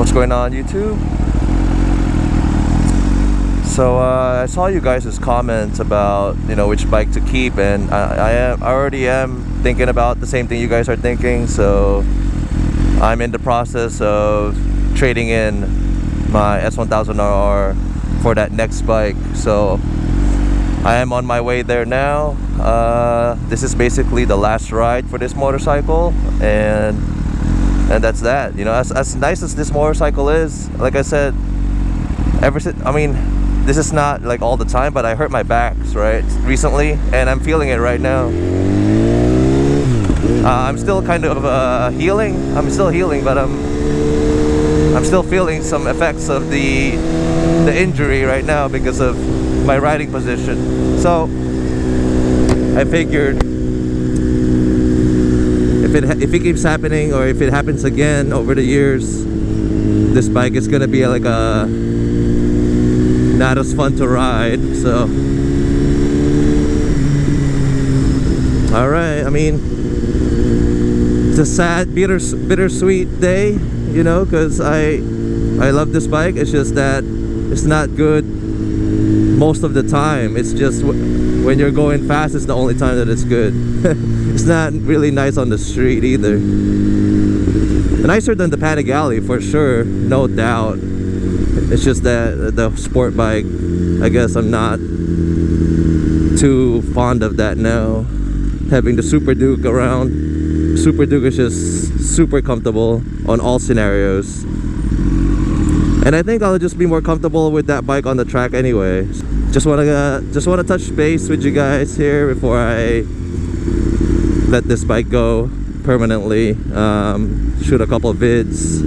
What's going on, YouTube? So I saw you guys' comments about, you know, which bike to keep, and I already am thinking about the same thing you guys are thinking. So I'm in the process of trading in my S1000RR for that next bike. So I am on my way there now. This is basically the last ride for this motorcycle, and that's that. You know, as nice as this motorcycle is, like I said, I mean, this is not like all the time, but I hurt my backs recently, and I'm feeling it right now. I'm still kind of healing. I'm still healing, but I'm still feeling some effects of the injury right now because of my riding position. So I figured if it keeps happening, or if it happens again over the years, this bike is gonna be like not as fun to ride. So all right, I mean, it's a sad, bittersweet day, you know, because I love this bike. It's just that it's not good most of the time. It's just when you're going fast, it's the only time that it's good. It's not really nice on the street either. Nicer than the Panigale for sure, no doubt. It's just that the sport bike, I guess I'm not too fond of that now. Having the Super Duke around, Super Duke is just super comfortable on all scenarios. And I think I'll just be more comfortable with that bike on the track anyway. Just wanna touch base with you guys here before I let this bike go permanently. Shoot a couple vids.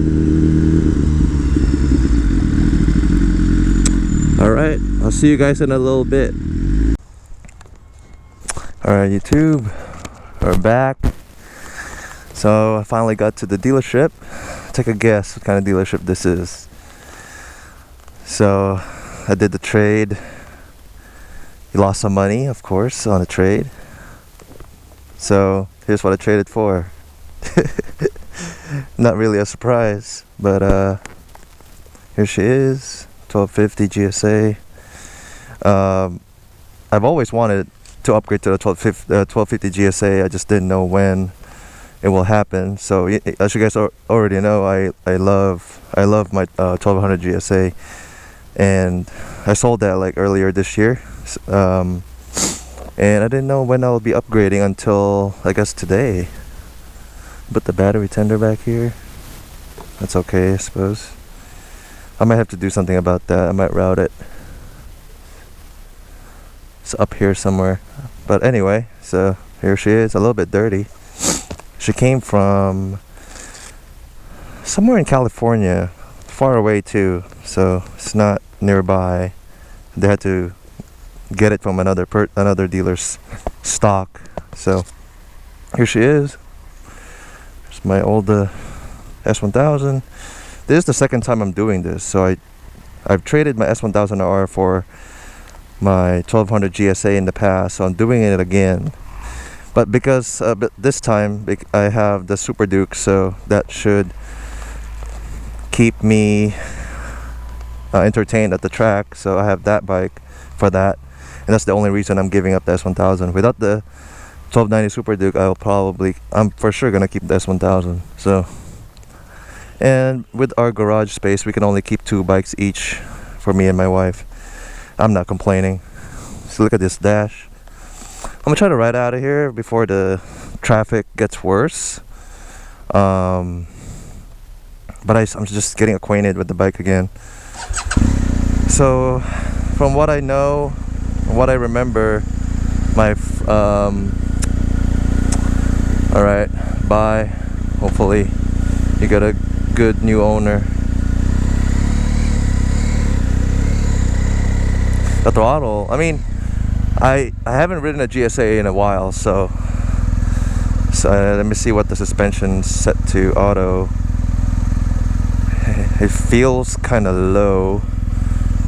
Alright, I'll see you guys in a little bit. Alright, YouTube, we're back. So I finally got to the dealership. Take a guess what kind of dealership this is. So I did the trade. You lost some money, of course, on the trade. So here's what I traded for. Not really a surprise, but here she is, 1250 GSA. I've always wanted to upgrade to the 1250 GSA. I just didn't know when it will happen. So as you guys already know, I love my 1200 GSA, and I sold that like earlier this year. And I didn't know when I'll be upgrading until, I guess, today. Put the battery tender back here. That's okay, I suppose. I might have to do something about that. I might route it. It's up here somewhere. But anyway, so here she is, a little bit dirty. She came from somewhere in California, far away too, so it's not nearby. They had to get it from another dealer's stock. So here she is. It's my old S1000. This is the second time I'm doing this. So I've traded my S1000R for my 1200 GSA in the past, so I'm doing it again. But because this time I have the Super Duke, so that should keep me entertained at the track. So I have that bike for that, and that's the only reason I'm giving up the S1000. Without the 1290 Super Duke, I'm for sure gonna keep the S1000. So, and with our garage space, we can only keep 2 bikes each for me and my wife. I'm not complaining. So look at this dash. I'm gonna try to ride out of here before the traffic gets worse. But I'm just getting acquainted with the bike again. So from what I know, what I remember, alright, bye. Hopefully you got a good new owner. The throttle, I mean, I haven't ridden a GSA in a while, so let me see what the suspension's set to. Auto. It feels kind of low,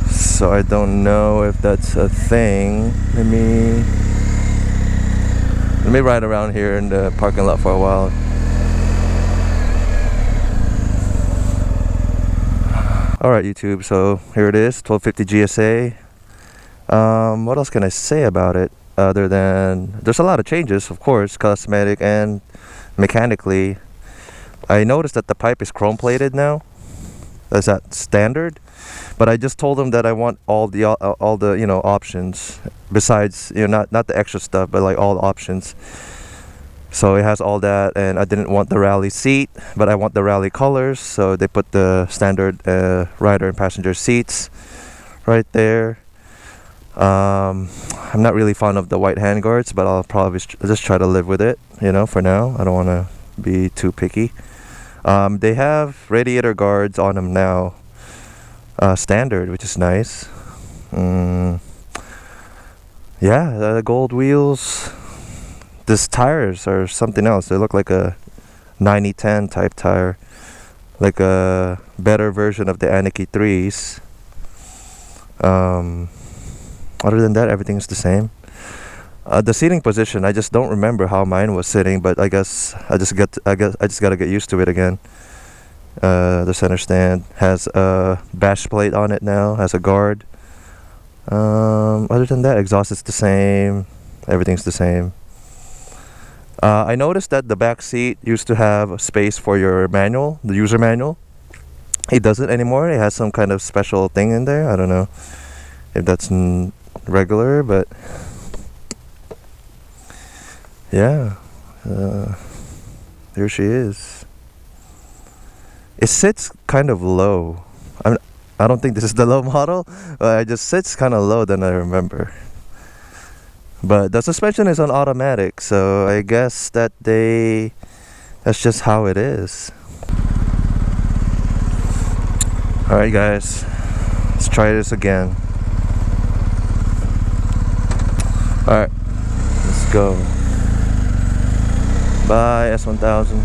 so I don't know if that's a thing. Let me ride around here in the parking lot for a while. Alright YouTube, so here it is, 1250 GSA. What else can I say about it other than there's a lot of changes, of course, cosmetic and mechanically. I noticed that the pipe is chrome plated now. Is that standard? But I just told them that I want all the options besides, not the extra stuff, but like all the options. So it has all that, and I didn't want the rally seat, but I want the rally colors, so they put the standard rider and passenger seats right there. I'm not really fond of the white handguards, but I'll probably just try to live with it, for now. I don't want to be too picky. They have radiator guards on them now, standard, which is nice. Yeah, gold wheels. These tires are something else. They look like a 90-10 type tire, like a better version of the Aniki 3s. Other than that, everything's the same. The seating position, I just don't remember how mine was sitting, but I guess I just gotta get used to it again. The center stand has a bash plate on it now, has a guard. Other than that, exhaust is the same. Everything's the same. I noticed that the back seat used to have a space for your manual, the user manual. It doesn't anymore. It has some kind of special thing in there. I don't know if that's regular, but yeah, here she is. It sits kind of low. I don't think this is the low model, but it just sits kind of low than I remember. But the suspension is on automatic, so I guess that's just how it is. Alright guys, let's try this again. Alright, let's go. Bye S1000.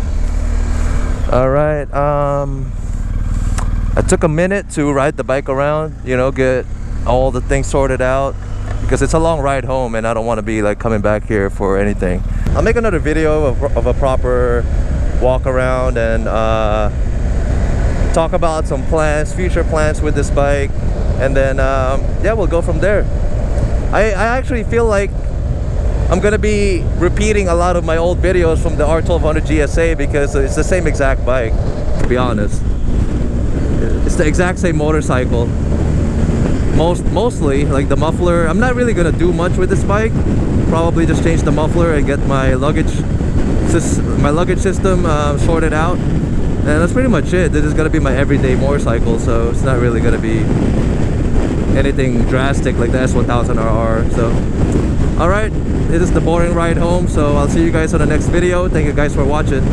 Alright, I took a minute to ride the bike around, get all the things sorted out, because it's a long ride home and I don't want to be like coming back here for anything. I'll make another video of a proper walk around and talk about some plans, future plans with this bike, and then yeah, we'll go from there. I actually feel like I'm gonna be repeating a lot of my old videos from the R1250GSA because it's the same exact bike, to be honest. It's the exact same motorcycle. Mostly, like the muffler, I'm not really gonna do much with this bike. Probably just change the muffler and get my luggage system sorted out, and that's pretty much it. This is gonna be my everyday motorcycle, so it's not really gonna be anything drastic like the S1000RR. So alright, this is the boring ride home, so I'll see you guys on the next video. Thank you guys for watching.